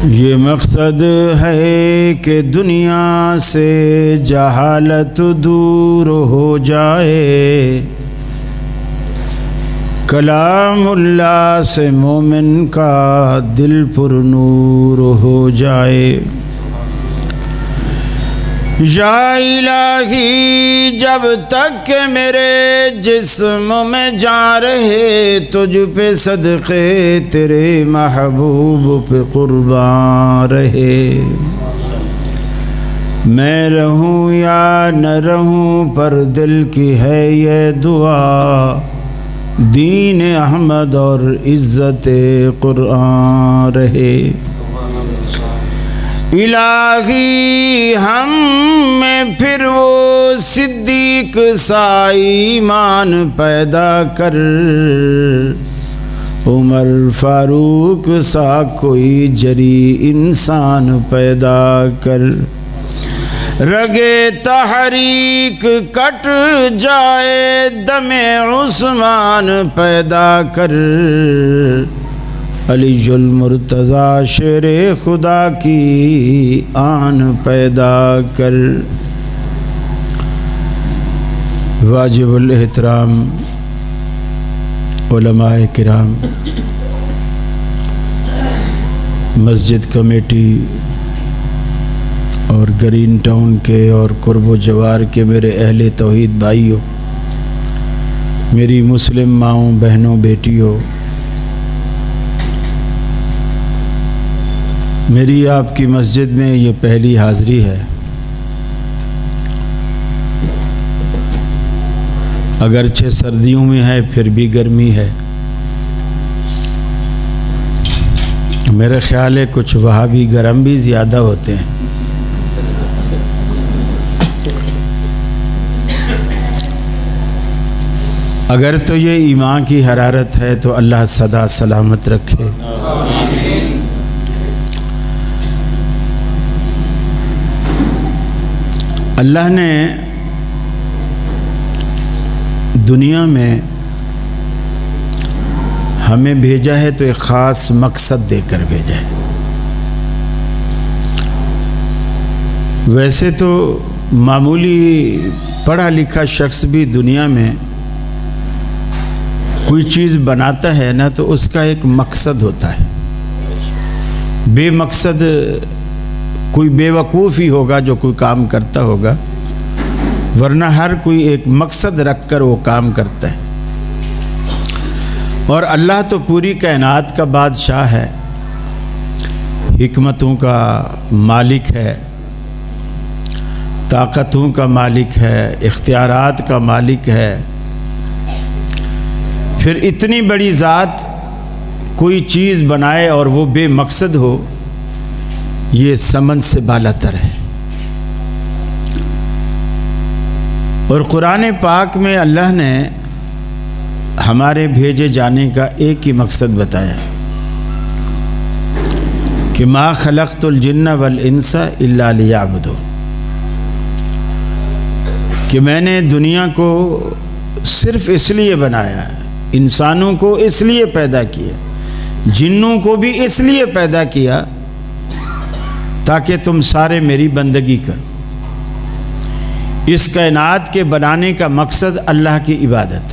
یہ مقصد ہے کہ دنیا سے جہالت دور ہو جائے، کلام اللہ سے مومن کا دل پر نور ہو جائے۔ یا الہی جب تک کہ میرے جسم میں جان رہے، تجھ پہ صدقے تیرے محبوب پہ قربان رہے۔ میں رہوں یا نہ رہوں پر دل کی ہے یہ دعا، دین احمد اور عزت قرآن رہے۔ الہی ہم میں پھر وہ صدیق سا ایمان پیدا کر، عمر فاروق سا کوئی جری انسان پیدا کر، رگے تحریک کٹ جائے دم عثمان پیدا کر، علی المرتضی شیر خدا کی آن پیدا کر۔ واجب الاحترام علماء کرام، مسجد کمیٹی اور گرین ٹاؤن کے اور قرب و جوار کے میرے اہل توحید بھائیوں، میری مسلم ماؤں بہنوں بیٹیوں، میری آپ کی مسجد میں یہ پہلی حاضری ہے۔ اگرچہ سردیوں میں ہے پھر بھی گرمی ہے۔ میرے خیال ہے کچھ وہاں بھی گرم بھی زیادہ ہوتے ہیں۔ اگر تو یہ ایمان کی حرارت ہے تو اللہ سدا سلامت رکھے۔ اللہ نے دنیا میں ہمیں بھیجا ہے تو ایک خاص مقصد دے کر بھیجا ہے۔ ویسے تو معمولی پڑھا لکھا شخص بھی دنیا میں کوئی چیز بناتا ہے نا تو اس کا ایک مقصد ہوتا ہے۔ بے مقصد کوئی بے وقوف ہی ہوگا جو کوئی کام کرتا ہوگا، ورنہ ہر کوئی ایک مقصد رکھ کر وہ کام کرتا ہے۔ اور اللہ تو پوری کائنات کا بادشاہ ہے، حکمتوں کا مالک ہے، طاقتوں کا مالک ہے، اختیارات کا مالک ہے۔ پھر اتنی بڑی ذات کوئی چیز بنائے اور وہ بے مقصد ہو، یہ سمجھ سے بالاتر ہے۔ اور قرآن پاک میں اللہ نے ہمارے بھیجے جانے کا ایک ہی مقصد بتایا کہ ما خلقت الجن والانس الا لیعبدون، کہ میں نے دنیا کو صرف اس لیے بنایا، انسانوں کو اس لیے پیدا کیا، جنوں کو بھی اس لیے پیدا کیا تاکہ تم سارے میری بندگی کرو۔ اس کائنات کے بنانے کا مقصد اللہ کی عبادت،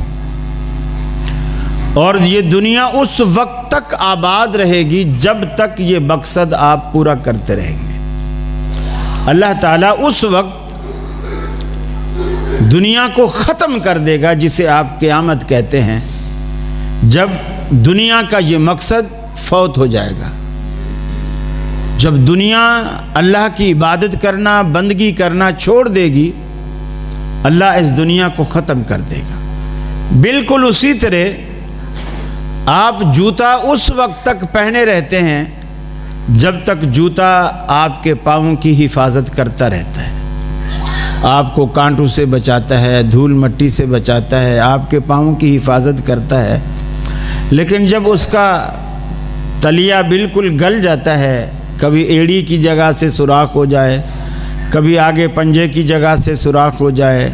اور یہ دنیا اس وقت تک آباد رہے گی جب تک یہ مقصد آپ پورا کرتے رہیں گے۔ اللہ تعالیٰ اس وقت دنیا کو ختم کر دے گا جسے آپ قیامت کہتے ہیں، جب دنیا کا یہ مقصد فوت ہو جائے گا۔ جب دنیا اللہ کی عبادت کرنا، بندگی کرنا چھوڑ دے گی، اللہ اس دنیا کو ختم کر دے گا۔ بالکل اسی طرح آپ جوتا اس وقت تک پہنے رہتے ہیں جب تک جوتا آپ کے پاؤں کی حفاظت کرتا رہتا ہے، آپ کو کانٹوں سے بچاتا ہے، دھول مٹی سے بچاتا ہے، آپ کے پاؤں کی حفاظت کرتا ہے۔ لیکن جب اس کا تلیا بالکل گل جاتا ہے، کبھی ایڑی کی جگہ سے سوراخ ہو جائے، کبھی آگے پنجے کی جگہ سے سوراخ ہو جائے،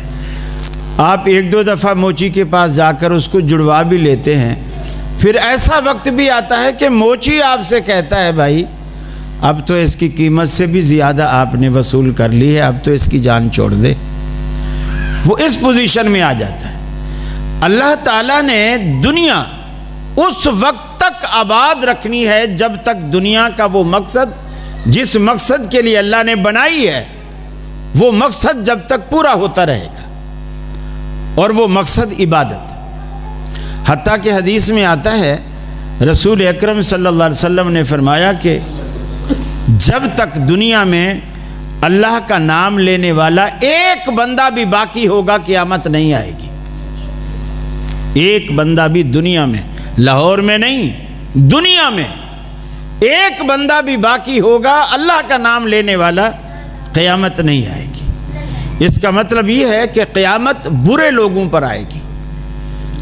آپ ایک دو دفعہ موچی کے پاس جا کر اس کو جڑوا بھی لیتے ہیں، پھر ایسا وقت بھی آتا ہے کہ موچی آپ سے کہتا ہے بھائی اب تو اس کی قیمت سے بھی زیادہ آپ نے وصول کر لی ہے، اب تو اس کی جان چھوڑ دے، وہ اس پوزیشن میں آ جاتا ہے۔ اللہ تعالیٰ نے دنیا اس وقت تک آباد رکھنی ہے جب تک دنیا کا وہ مقصد جس مقصد کے لیے اللہ نے بنائی ہے وہ مقصد جب تک پورا ہوتا رہے گا، اور وہ مقصد عبادت ہے۔ حتیٰ کہ حدیث میں آتا ہے رسول اکرم صلی اللہ علیہ وسلم نے فرمایا کہ جب تک دنیا میں اللہ کا نام لینے والا ایک بندہ بھی باقی ہوگا قیامت نہیں آئے گی۔ ایک بندہ بھی دنیا میں، لاہور میں نہیں، دنیا میں ایک بندہ بھی باقی ہوگا اللہ کا نام لینے والا، قیامت نہیں آئے گی۔ اس کا مطلب یہ ہے کہ قیامت برے لوگوں پر آئے گی،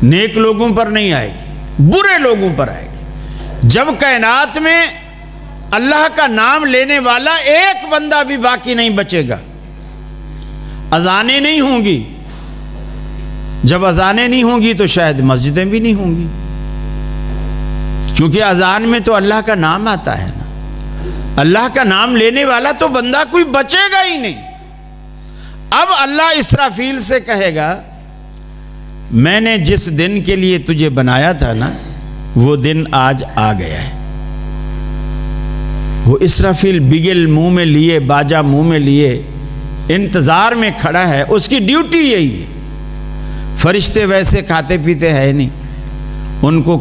نیک لوگوں پر نہیں آئے گی، برے لوگوں پر آئے گی۔ جب کائنات میں اللہ کا نام لینے والا ایک بندہ بھی باقی نہیں بچے گا، اذانیں نہیں ہوں گی۔ جب اذانیں نہیں ہوں گی تو شاید مسجدیں بھی نہیں ہوں گی، کیونکہ اذان میں تو اللہ کا نام آتا ہے نا۔ اللہ کا نام لینے والا تو بندہ کوئی بچے گا ہی نہیں۔ اب اللہ اسرافیل سے کہے گا میں نے جس دن کے لیے تجھے بنایا تھا نا وہ دن آج آ گیا ہے۔ وہ اسرافیل بگل منہ میں لیے، باجا منہ میں لیے انتظار میں کھڑا ہے، اس کی ڈیوٹی یہی ہے۔ فرشتے ویسے کھاتے پیتے ہیں نہیں، ان کو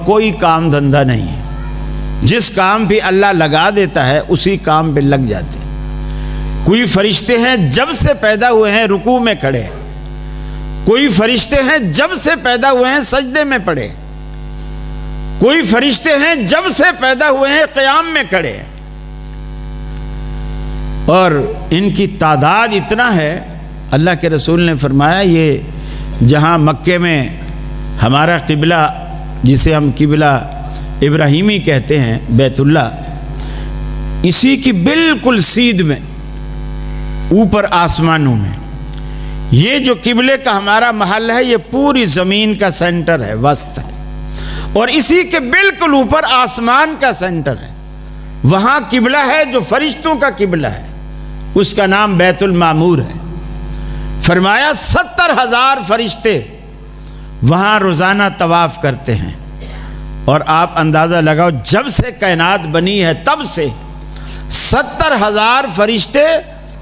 کوئی کام دھندہ نہیں ہے، جس کام پہ اللہ لگا دیتا ہے اسی کام پہ لگ جاتے ہیں۔ کوئی فرشتے ہیں جب سے پیدا ہوئے ہیں رکوع میں کھڑے ہیں، کوئی فرشتے ہیں جب سے پیدا ہوئے ہیں سجدے میں پڑے، کوئی فرشتے ہیں جب سے پیدا ہوئے ہیں قیام میں کھڑے ہیں، اور ان کی تعداد اتنا ہے۔ اللہ کے رسول نے فرمایا یہ جہاں مکے میں ہمارا قبلہ جسے ہم قبلہ ابراہیمی کہتے ہیں بیت اللہ، اسی کی بالکل سیدھ میں اوپر آسمانوں میں یہ جو قبلے کا ہمارا محل ہے یہ پوری زمین کا سینٹر ہے، وسط ہے، اور اسی کے بالکل اوپر آسمان کا سینٹر ہے۔ وہاں قبلہ ہے جو فرشتوں کا قبلہ ہے، اس کا نام بیت المعمور ہے۔ فرمایا 70,000 فرشتے وہاں روزانہ طواف کرتے ہیں، اور آپ اندازہ لگاؤ جب سے کائنات بنی ہے تب سے 70,000 فرشتے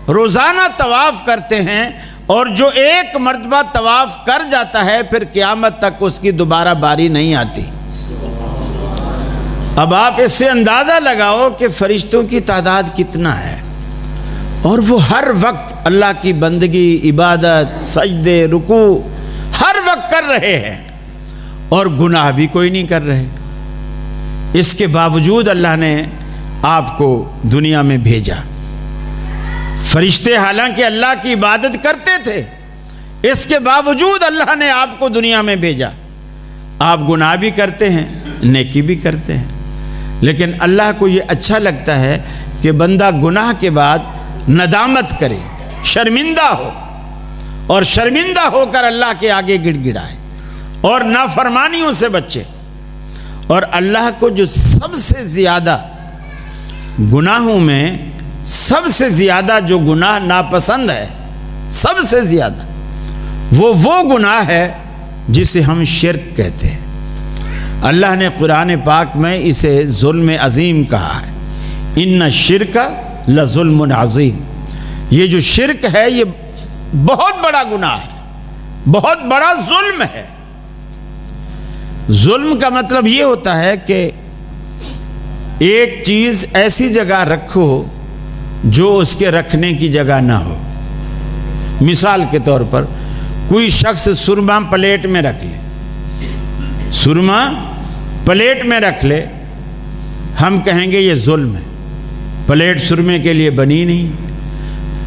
روزانہ طواف کرتے ہیں، اور جو ایک مرتبہ طواف کر جاتا ہے پھر قیامت تک اس کی دوبارہ باری نہیں آتی۔ اب آپ اس سے اندازہ لگاؤ کہ فرشتوں کی تعداد کتنا ہے، اور وہ ہر وقت اللہ کی بندگی، عبادت، سجدے، رکوع ہر وقت کر رہے ہیں، اور گناہ بھی کوئی نہیں کر رہے۔ اس کے باوجود اللہ نے آپ کو دنیا میں بھیجا۔ فرشتے حالانکہ اللہ کی عبادت کرتے تھے، اس کے باوجود اللہ نے آپ کو دنیا میں بھیجا۔ آپ گناہ بھی کرتے ہیں، نیکی بھی کرتے ہیں، لیکن اللہ کو یہ اچھا لگتا ہے کہ بندہ گناہ کے بعد ندامت کرے، شرمندہ ہو، اور شرمندہ ہو کر اللہ کے آگے گڑ گڑائے اور نافرمانیوں سے بچے۔ اور اللہ کو جو سب سے زیادہ گناہوں میں سب سے زیادہ جو گناہ ناپسند ہے، سب سے زیادہ وہ گناہ ہے جسے ہم شرک کہتے ہیں۔ اللہ نے قرآن پاک میں اسے ظلم عظیم کہا ہے، ان الشرک لظلم عظیم۔ یہ جو شرک ہے یہ بہت بڑا گناہ ہے، بہت بڑا ظلم ہے۔ ظلم کا مطلب یہ ہوتا ہے کہ ایک چیز ایسی جگہ رکھو جو اس کے رکھنے کی جگہ نہ ہو۔ مثال کے طور پر کوئی شخص سرما پلیٹ میں رکھ لے، سرما پلیٹ میں رکھ لے، ہم کہیں گے یہ ظلم ہے، پلیٹ سرمے کے لیے بنی نہیں۔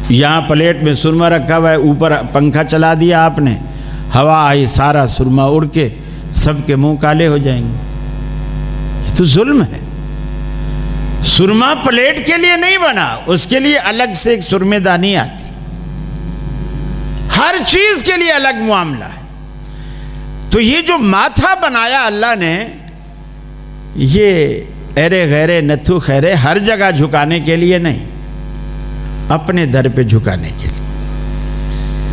یہاں پلیٹ میں سرما رکھا ہوا ہے، اوپر پنکھا چلا دیا آپ نے، ہوا آئی، سارا سرما اڑ کے سب کے منہ کالے ہو جائیں گے۔ یہ تو ظلم ہے۔ سرما پلیٹ کے لیے نہیں بنا، اس کے لیے الگ سے ایک سرمے دانی آتی، ہر چیز کے لیے الگ معاملہ ہے۔ تو یہ جو ماتھا بنایا اللہ نے، یہ ارے غیرے نتھو خیرے ہر جگہ جھکانے کے لیے نہیں، اپنے در پہ جھکانے کے لیے۔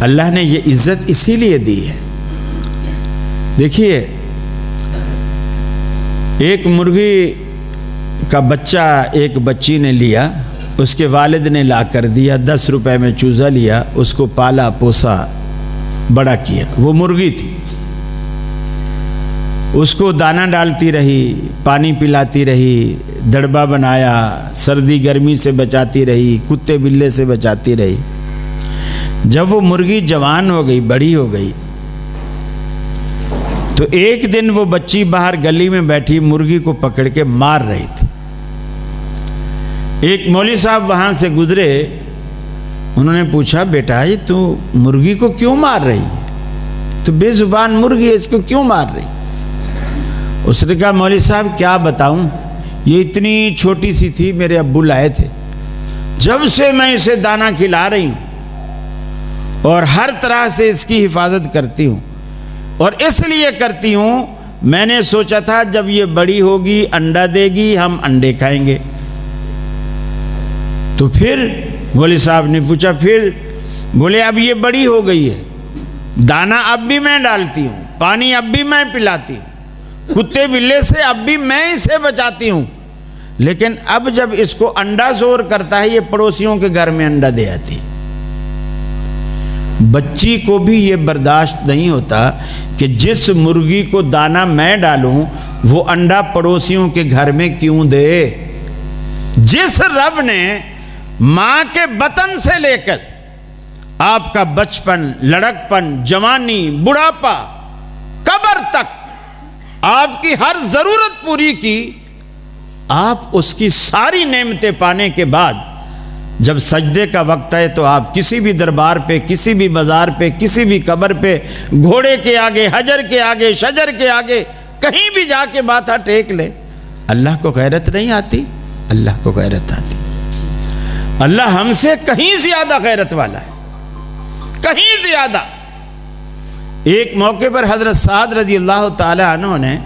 اللہ نے یہ عزت اسی لیے دی ہے۔ دیکھیے، ایک مرغی کا بچہ ایک بچی نے لیا، اس کے والد نے لا کر دیا، 10 روپے میں چوزا لیا، اس کو پالا پوسا بڑا کیا۔ وہ مرغی تھی، اس کو دانہ ڈالتی رہی، پانی پلاتی رہی، دڑبا بنایا، سردی گرمی سے بچاتی رہی، کتے بلے سے بچاتی رہی۔ جب وہ مرغی جوان ہو گئی، بڑی ہو گئی، تو ایک دن وہ بچی باہر گلی میں بیٹھی مرغی کو پکڑ کے مار رہی تھی۔ ایک مولوی صاحب وہاں سے گزرے، انہوں نے پوچھا، بیٹا یہ تو مرغی کو کیوں مار رہی؟ تو بے زبان مرغی ہے، اس کو کیوں مار رہی؟ اس نے کہا، مولوی صاحب کیا بتاؤں، یہ اتنی چھوٹی سی تھی، میرے ابو لائے تھے، جب سے میں اسے دانہ کھلا رہی ہوں اور ہر طرح سے اس کی حفاظت کرتی ہوں، اور اس لیے کرتی ہوں، میں نے سوچا تھا جب یہ بڑی ہوگی انڈا دے گی، ہم انڈے کھائیں گے۔ تو پھر مولوی صاحب نے پوچھا، پھر؟ بولے اب یہ بڑی ہو گئی ہے، دانہ اب بھی میں ڈالتی ہوں، پانی اب بھی میں پلاتی ہوں، کتے بلے سے اب بھی میں اسے بچاتی ہوں، لیکن اب جب اس کو انڈا زور کرتا ہے، یہ پڑوسیوں کے گھر میں انڈا دے آتی۔ بچی کو بھی یہ برداشت نہیں ہوتا کہ جس مرغی کو دانہ میں ڈالوں وہ انڈا پڑوسیوں کے گھر میں کیوں دے۔ جس رب نے ماں کے بطن سے لے کر آپ کا بچپن، لڑکپن، جوانی، بڑھاپا، قبر تک آپ کی ہر ضرورت پوری کی، آپ اس کی ساری نعمتیں پانے کے بعد جب سجدے کا وقت ہے تو آپ کسی بھی دربار پہ، کسی بھی بازار پہ، کسی بھی قبر پہ، گھوڑے کے آگے، حجر کے آگے، شجر کے آگے، کہیں بھی جا کے ماتھا ٹیک لے۔ اللہ کو غیرت نہیں آتی؟ اللہ کو غیرت آتی۔ اللہ ہم سے کہیں زیادہ غیرت والا ہے، کہیں زیادہ۔ ایک موقع پر حضرت سعد رضی اللہ تعالی عنہ نے،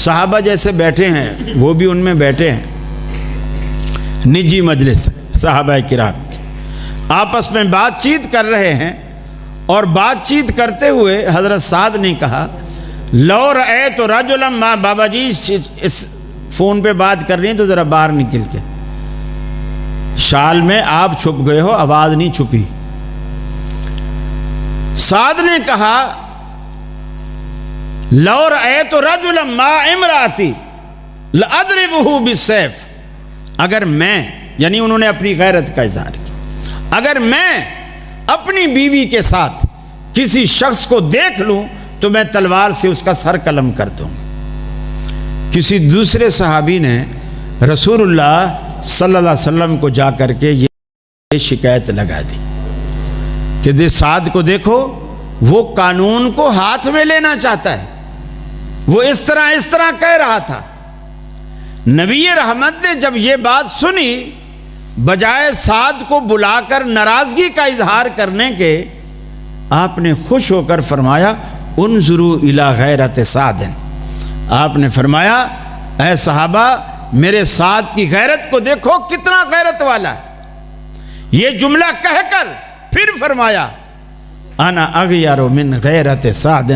صحابہ جیسے بیٹھے ہیں وہ بھی ان میں بیٹھے ہیں، نجی مجلس صحابہ کرام کی، آپس میں بات چیت کر رہے ہیں، اور بات چیت کرتے ہوئے حضرت سعد نے کہا، لو رأیت رجلا ما، بابا جی اس فون پہ بات کر رہی ہیں تو ذرا باہر نکل کے، شال میں آپ چھپ گئے ہو، آواز نہیں چھپی۔ سعد نے کہا، لو رأیت رجلا ما امراتی لأضربہ بالسیف، اگر میں، یعنی انہوں نے اپنی غیرت کا اظہار کیا، اگر میں اپنی بیوی کے ساتھ کسی شخص کو دیکھ لوں تو میں تلوار سے اس کا سر قلم کر دوں گا۔ کسی دوسرے صحابی نے رسول اللہ صلی اللہ علیہ وسلم کو جا کر کے یہ شکایت لگا دی کہ سعد کو دیکھو، وہ قانون کو ہاتھ میں لینا چاہتا ہے، وہ اس طرح کہہ رہا تھا۔ نبی رحمت نے جب یہ بات سنی، بجائے سعد کو بلا کر ناراضگی کا اظہار کرنے کے، آپ نے خوش ہو کر فرمایا، انظروا الی غیرت سعد، آپ نے فرمایا، اے صحابہ میرے سعد کی غیرت کو دیکھو کتنا غیرت والا ہے۔ یہ جملہ کہہ کر پھر فرمایا، انا اغیر من غیرت سعد،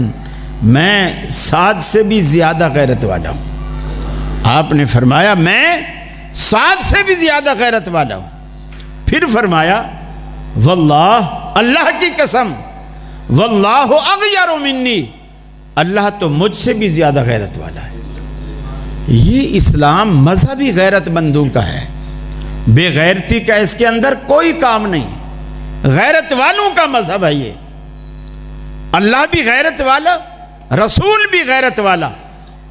میں سعد سے بھی زیادہ غیرت والا ہوں۔ آپ نے فرمایا، میں سعد سے بھی زیادہ غیرت والا ہوں۔ پھر فرمایا، واللہ، اللہ کی قسم، واللہ اغیر منی، اللہ تو مجھ سے بھی زیادہ غیرت والا ہے۔ یہ اسلام مذہبی غیرت مندوں کا ہے، بے غیرتی کا اس کے اندر کوئی کام نہیں، غیرت والوں کا مذہب ہے یہ۔ اللہ بھی غیرت والا، رسول بھی غیرت والا،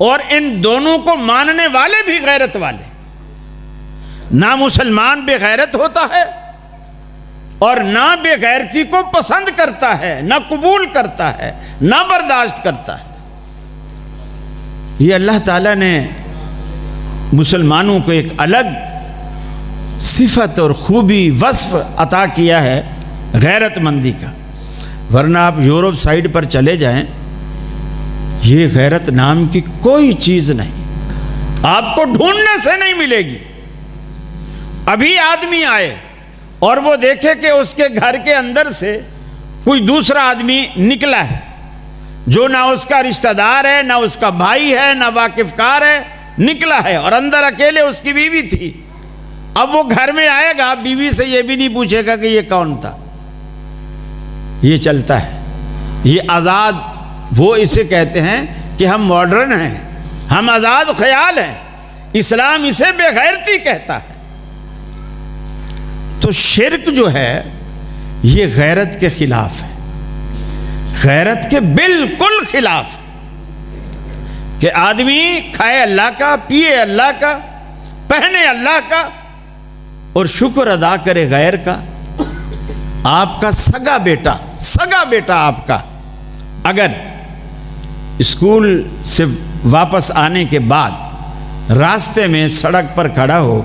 اور ان دونوں کو ماننے والے بھی غیرت والے۔ نہ مسلمان بے غیرت ہوتا ہے اور نہ بے غیرتی کو پسند کرتا ہے، نہ قبول کرتا ہے، نہ برداشت کرتا ہے۔ یہ اللہ تعالیٰ نے مسلمانوں کو ایک الگ صفت اور خوبی، وصف عطا کیا ہے غیرت مندی کا، ورنہ آپ یورپ سائیڈ پر چلے جائیں، یہ غیرت نام کی کوئی چیز نہیں۔ آپ کو ڈھونڈنے سے نہیں ملے گی. ابھی آدمی آئے اور وہ دیکھے کہ اس کے گھر کے اندر سے کوئی دوسرا آدمی نکلا ہے جو نہ اس کا رشتہ دار ہے، نہ اس کا بھائی ہے، نہ واقف کار ہے، نکلا ہے اور اندر اکیلے اس کی بیوی تھی. اب وہ گھر میں آئے گا، بیوی سے یہ بھی نہیں پوچھے گا کہ یہ کون تھا. یہ چلتا ہے، یہ آزاد. وہ اسے کہتے ہیں کہ ہم ماڈرن ہیں، ہم آزاد خیال ہیں. اسلام اسے بے غیرتی کہتا ہے. تو شرک جو ہے یہ غیرت کے خلاف ہے، غیرت کے بالکل خلاف ہے کہ آدمی کھائے اللہ کا، پیے اللہ کا، پہنے اللہ کا اور شکر ادا کرے غیر کا. آپ کا سگا بیٹا آپ کا اگر اسکول سے واپس آنے کے بعد راستے میں سڑک پر کھڑا ہو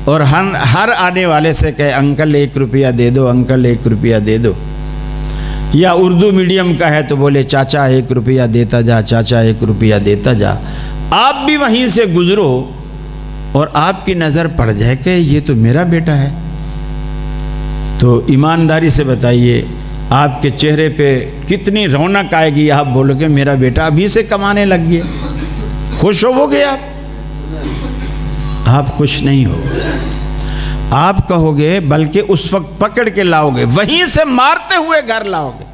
اور ہر آنے والے سے کہے انکل 1 روپیہ دے دو، انکل 1 روپیہ دے دو، یا اردو میڈیم کا ہے تو بولے چاچا 1 روپیہ دیتا جا، چاچا 1 روپیہ دیتا جا. آپ بھی وہیں سے گزرو اور آپ کی نظر پڑ جائے کہ یہ تو میرا بیٹا ہے، تو ایمانداری سے بتائیے آپ کے چہرے پہ کتنی رونق آئے گی. آپ بولو کہ میرا بیٹا ابھی سے کمانے لگ گیا. خوش ہو گے آپ خوش نہیں ہو. آپ کہو گے بلکہ اس وقت پکڑ کے لاؤ گے، وہیں سے مارتے ہوئے گھر لاؤ گے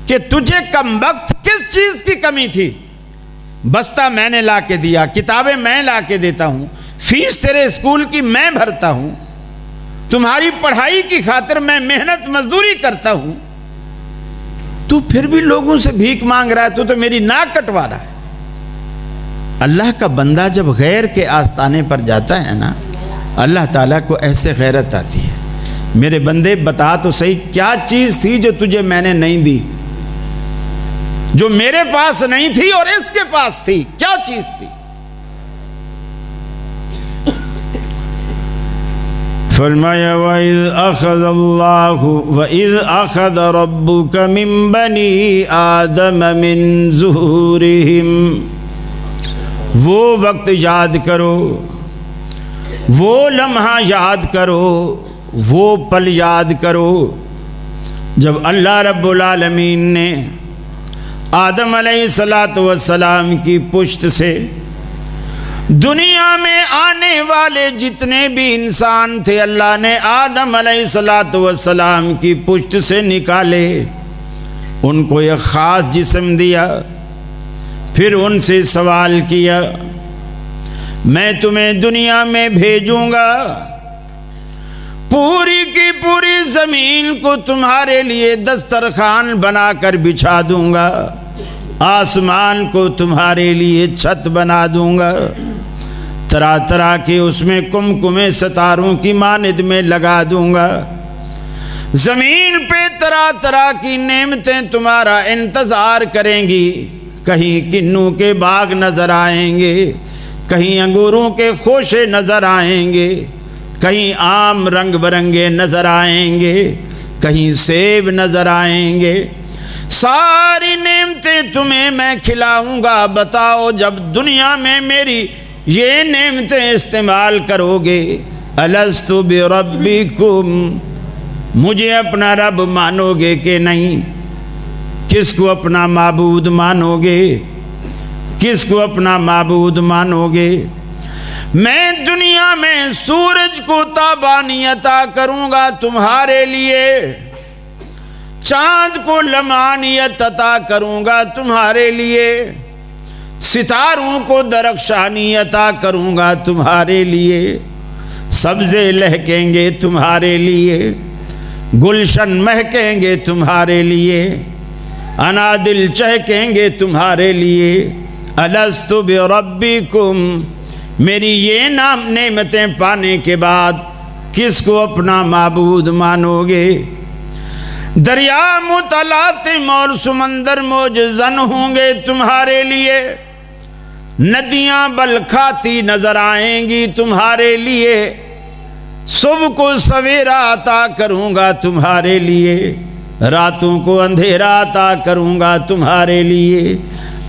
کہ تجھے کم وقت کس چیز کی کمی تھی. بستہ میں نے لا کے دیا، کتابیں میں لا کے دیتا ہوں، فیس تیرے اسکول کی میں بھرتا ہوں، تمہاری پڑھائی کی خاطر میں محنت مزدوری کرتا ہوں، تو پھر بھی لوگوں سے بھیک مانگ رہا ہے، تو میری ناک کٹوا رہا ہے. اللہ کا بندہ جب غیر کے آستانے پر جاتا ہے نا، اللہ تعالیٰ کو ایسے غیرت آتی ہے. میرے بندے بتا تو صحیح کیا چیز تھی جو تجھے میں نے نہیں دی، جو میرے پاس نہیں تھی اور اس کے پاس تھی، کیا چیز تھی؟ فرمایا وَإِذْ أَخَذَ رَبُّكَ مِن بَنِي آدَمَ مِن ظُهُورِهِمْ. وہ وقت یاد کرو، وہ لمحہ یاد کرو، وہ پل یاد کرو جب اللہ رب العالمین نے آدم علیہ السلام کی پشت سے دنیا میں آنے والے جتنے بھی انسان تھے اللہ نے آدم علیہ السلام کی پشت سے نکالے. ان کو ایک خاص جسم دیا، پھر ان سے سوال کیا میں تمہیں دنیا میں بھیجوں گا، پوری کی پوری زمین کو تمہارے لیے دسترخوان بنا کر بچھا دوں گا، آسمان کو تمہارے لیے چھت بنا دوں گا، طرح طرح کے اس میں کمکمے ستاروں کی مانند میں لگا دوں گا، زمین پہ طرح طرح کی نعمتیں تمہارا انتظار کریں گی. کہیں کنوں کے باغ نظر آئیں گے، کہیں انگوروں کے خوشے نظر آئیں گے، کہیں آم رنگ برنگے نظر آئیں گے، کہیں سیب نظر آئیں گے. ساری نعمتیں تمہیں میں کھلاؤں گا. بتاؤ جب دنیا میں میری یہ نعمتیں استعمال کرو گے، الست بربکم، مجھے اپنا رب مانو گے کہ نہیں؟ کس کو اپنا معبود مانو گے؟ کس کو اپنا معبود مانو گے؟ میں دنیا میں سورج کو تابانی عطا کروں گا تمہارے لیے، چاند کو لمعانیت عطا کروں گا تمہارے لیے، ستاروں کو درخشانی عطا کروں گا تمہارے لیے، سبزے لہکیں گے تمہارے لیے، گلشن مہکیں گے تمہارے لیے، انادل چہکیں گے تمہارے لیے. الست بربکم، میری یہ نعمتیں پانے کے بعد کس کو اپنا معبود مانو گے؟ دریا متلاطم اور سمندر موجزن ہوں گے تمہارے لیے، ندیاں بلکھاتی نظر آئیں گی تمہارے لیے، صبح کو سویرا عطا کروں گا تمہارے لیے، راتوں کو اندھیرا عطا کروں گا تمہارے لیے.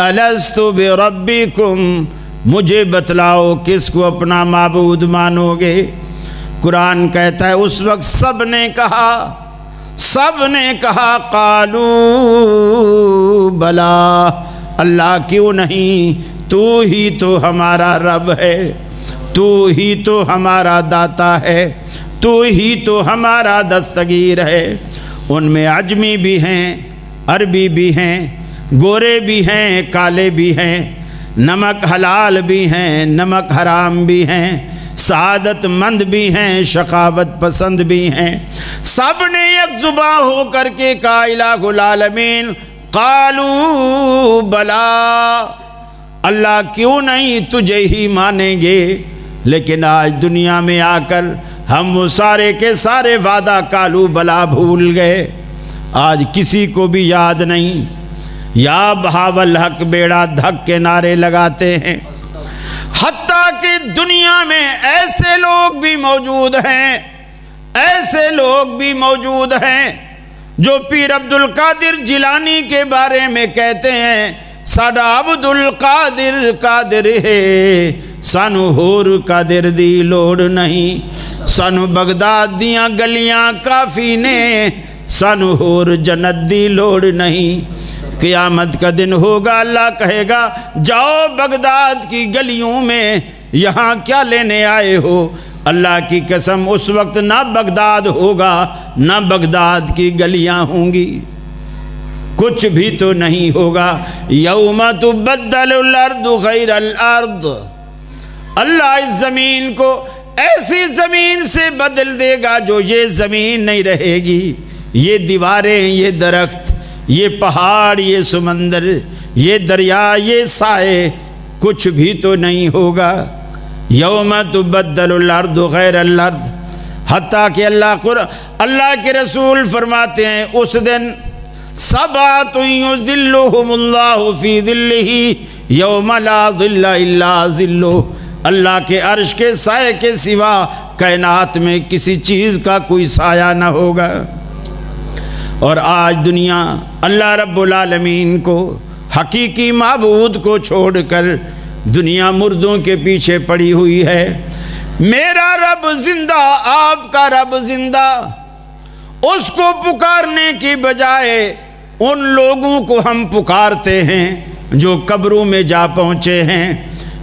الست بربکم، مجھے بتلاؤ کس کو اپنا معبود مانوگے؟ قرآن کہتا ہے اس وقت سب نے کہا قالو بلا، اللہ کیوں نہیں، تو ہی تو ہمارا رب ہے، تو ہی تو ہمارا داتا ہے، تو ہی تو ہمارا دستگیر ہے۔ ان میں عجمی بھی ہیں، عربی بھی ہیں، گورے بھی ہیں، کالے بھی ہیں، نمک حلال بھی ہیں، نمک حرام بھی ہیں، سعادت مند بھی ہیں، شقاوت پسند بھی ہیں۔ سب نے یک زباں ہو کر کے کہا الہ العالمین قالوا بلا، اللہ کیوں نہیں تجھے ہی مانیں گے۔ لیکن آج دنیا میں آ کر ہم وہ سارے کے سارے وعدہ قالوا بلا بھول گئے، آج کسی کو بھی یاد نہیں۔ یا بہاول حق بیڑا دھک کے نعرے لگاتے ہیں، حتیٰ کہ دنیا میں ایسے لوگ بھی موجود ہیں جو پیر عبد القادر جیلانی کے بارے میں کہتے ہیں ساڈا عبد القادر قادر ہے، سانو ہور قادر دی لوڑ نہیں، سانو بغداد دیاں گلیاں کافی نے، سانو ہور جنت دی لوڑ نہیں۔ قیامت کا دن ہوگا، اللہ کہے گا جاؤ بغداد کی گلیوں میں، یہاں کیا لینے آئے ہو؟ اللہ کی قسم اس وقت نہ بغداد ہوگا نہ بغداد کی گلیاں ہوں گی، کچھ بھی تو نہیں ہوگا۔ یوم تبدل الارض غیر الارض، اللہ اس زمین کو ایسی زمین سے بدل دے گا جو یہ زمین نہیں رہے گی، یہ دیواریں، یہ درخت، یہ پہاڑ، یہ سمندر، یہ دریا، یہ سائے، کچھ بھی تو نہیں ہوگا۔ یوم تبدل الارض غیر الارض، حتیٰ کہ اللہ کے رسول فرماتے ہیں اس دن سبعۃ یظلھم اللہ فی ظلہ یوم لا ظل الا ظلہ، اللہ کے عرش کے سائے کے سوا کائنات میں کسی چیز کا کوئی سایہ نہ ہوگا۔ اور آج دنیا اللہ رب العالمین کو، حقیقی معبود کو چھوڑ کر دنیا مردوں کے پیچھے پڑی ہوئی ہے۔ میرا رب زندہ، آپ کا رب زندہ، اس کو پکارنے کی بجائے ان لوگوں کو ہم پکارتے ہیں جو قبروں میں جا پہنچے ہیں۔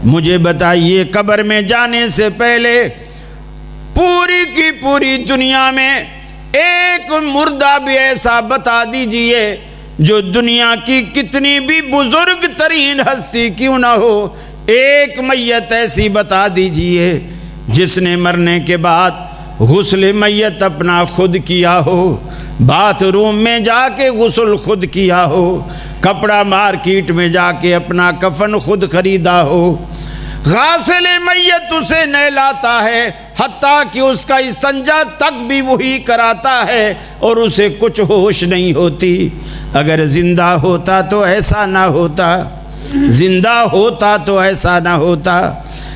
مجھے بتائیے قبر میں جانے سے پہلے پوری کی پوری دنیا میں ایک مردہ بھی ایسا بتا دیجئے جو دنیا کی کتنی بھی بزرگ ترین ہستی کیوں نہ ہو، ایک میت ایسی بتا دیجئے جس نے مرنے کے بعد غسل میت اپنا خود کیا ہو، باتھ روم میں جا کے غسل خود کیا ہو، کپڑا مارکیٹ میں جا کے اپنا کفن خود خریدا ہو، غاسل میت اسے نہلاتا ہے، حتیٰ کہ اس کا استنجا تک بھی وہی کراتا ہے اور اسے کچھ ہوش نہیں ہوتی۔ اگر زندہ ہوتا تو ایسا نہ ہوتا، زندہ ہوتا تو ایسا نہ ہوتا۔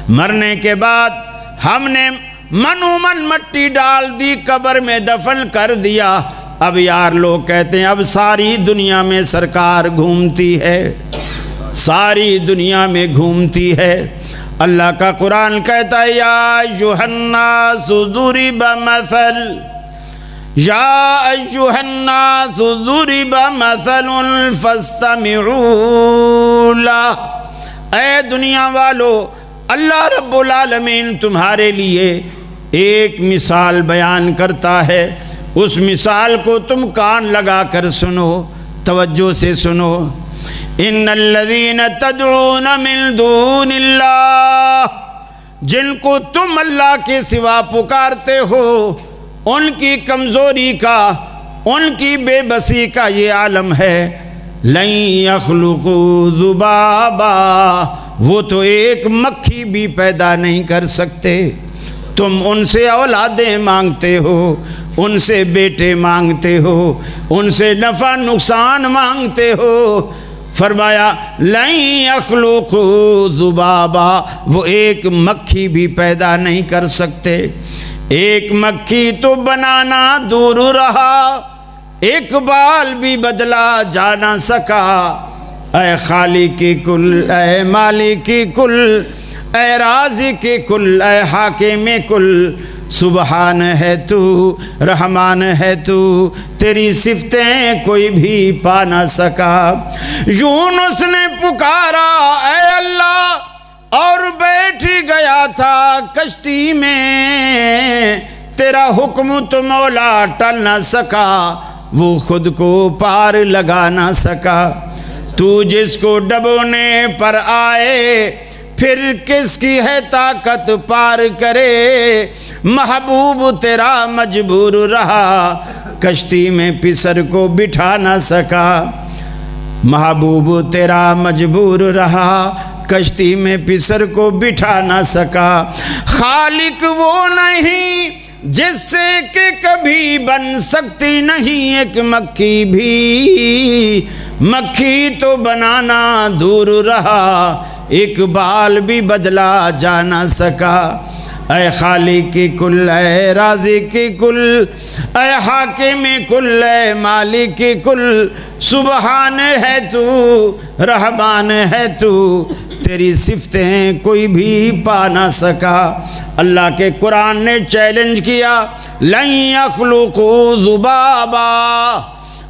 مرنے کے بعد ہم نے من مٹی ڈال دی، قبر میں دفن کر دیا، اب یار لوگ کہتے ہیں اب ساری دنیا میں سرکار گھومتی ہے، ساری دنیا میں گھومتی ہے۔ اللہ کا قرآن کہتا ہے یا ایھا الناس ضرب مثل، یا ایھا الناس ضرب مثل فاستمعوا لہ، اے دنیا والو اللہ رب العالمین تمہارے لیے ایک مثال بیان کرتا ہے، اس مثال کو تم کان لگا کر سنو، توجہ سے سنو۔ ان الذین تدعون من دون اللہ، جن کو تم اللہ کے سوا پکارتے ہو، ان کی کمزوری کا، ان کی بے بسی کا یہ عالم ہے۔ لن یخلقوا ذبابا، وہ تو ایک مکھی بھی پیدا نہیں کر سکتے، تم ان سے اولادیں مانگتے ہو، ان سے بیٹے مانگتے ہو، ان سے نفع نقصان مانگتے ہو۔ فرمایا لن یخلقوا ذبابا، وہ ایک مکھی بھی پیدا نہیں کر سکتے۔ ایک مکھی تو بنانا دور رہا، ایک بال بھی بدلا جا نہ سکا، اے خالق کل، اے مالک کل، اے رازق کل، اے حاکم کل، سبحان ہے تو، رحمان ہے تو، تیری صفتیں کوئی بھی پا نہ سکا۔ یونس نے پکارا اے اللہ اور بیٹھ گیا تھا کشتی میں، تیرا حکم تو مولا ٹل نہ سکا، وہ خود کو پار لگا نہ سکا۔ تو جس کو ڈبونے پر آئے پھر کس کی ہے طاقت پار کرے، محبوب تیرا مجبور رہا کشتی میں پسر کو بٹھا نہ سکا، محبوب تیرا مجبور رہا کشتی میں پسر کو بٹھا نہ سکا۔ خالق وہ نہیں جس سے کہ کبھی بن سکتی نہیں ایک مکھی بھی، مکھی تو بنانا دور رہا ایک بال بھی بدلا جا نہ سکا۔ اے خالق کل، اے رازق کل، اے حاکم کل، اے مالک کل، سبحان ہے تو، رحمان ہے تو، تیری صفتیں کوئی بھی پا نہ سکا۔ اللہ کے قرآن نے چیلنج کیا لن یخلقوا ذبابا،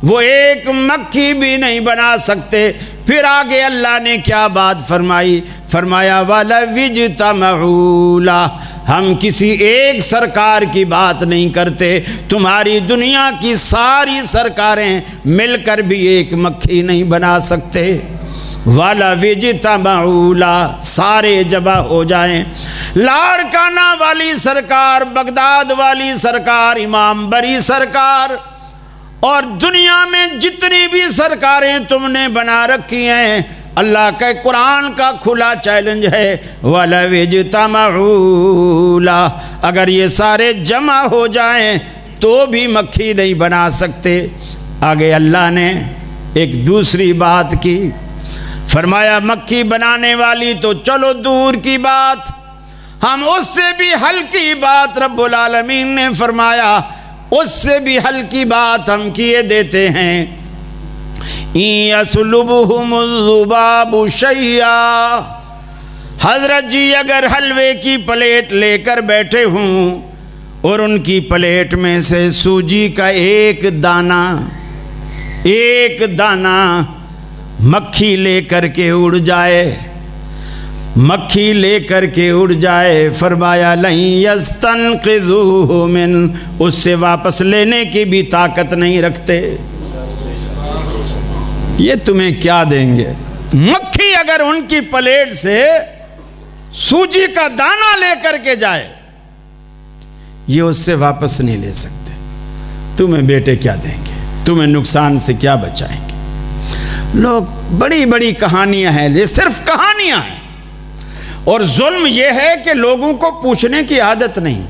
وہ ایک مکھی بھی نہیں بنا سکتے۔ پھر آگے اللہ نے کیا بات فرمائی؟ فرمایا وَلَوِ اجْتَمَعُوا لَهُ، ہم کسی ایک سرکار کی بات نہیں کرتے، تمہاری دنیا کی ساری سرکاریں مل کر بھی ایک مکھی نہیں بنا سکتے۔ وَلَوِ اجْتَمَعُوا لَهُ، سارے جمع ہو جائیں، لاڑکانہ والی سرکار، بغداد والی سرکار، امام بری سرکار، اور دنیا میں جتنی بھی سرکاریں تم نے بنا رکھی ہیں، اللہ کے قرآن کا کھلا چیلنج ہے وَلَوِ اجْتَمَعُوا لَهُ، اگر یہ سارے جمع ہو جائیں تو بھی مکھی نہیں بنا سکتے۔ آگے اللہ نے ایک دوسری بات کی، فرمایا مکھی بنانے والی تو چلو دور کی بات، ہم اس سے بھی ہلکی بات رب العالمین نے فرمایا، اس سے بھی ہلکی بات ہم کیے دیتے ہیں۔ يَسْلُبُهُمُ الذُّبَابُ شَيْئًا، حضرت جی اگر حلوے کی پلیٹ لے کر بیٹھے ہوں اور ان کی پلیٹ میں سے سوجی کا ایک دانہ مکھی لے کر کے اڑ جائے، مکھی لے کر کے اڑ جائے، فرمایا لن یستنقذوہ من، اس سے واپس لینے کی بھی طاقت نہیں رکھتے۔ یہ تمہیں کیا دیں گے؟ مکھی اگر ان کی پلیٹ سے سوجی کا دانہ لے کر کے جائے، یہ اس سے واپس نہیں لے سکتے۔ تمہیں بیٹے کیا دیں گے؟ تمہیں نقصان سے کیا بچائیں گے؟ لوگ بڑی بڑی کہانیاں ہیں، یہ صرف کہانیاں ہیں، اور ظلم یہ ہے کہ لوگوں کو پوچھنے کی عادت نہیں۔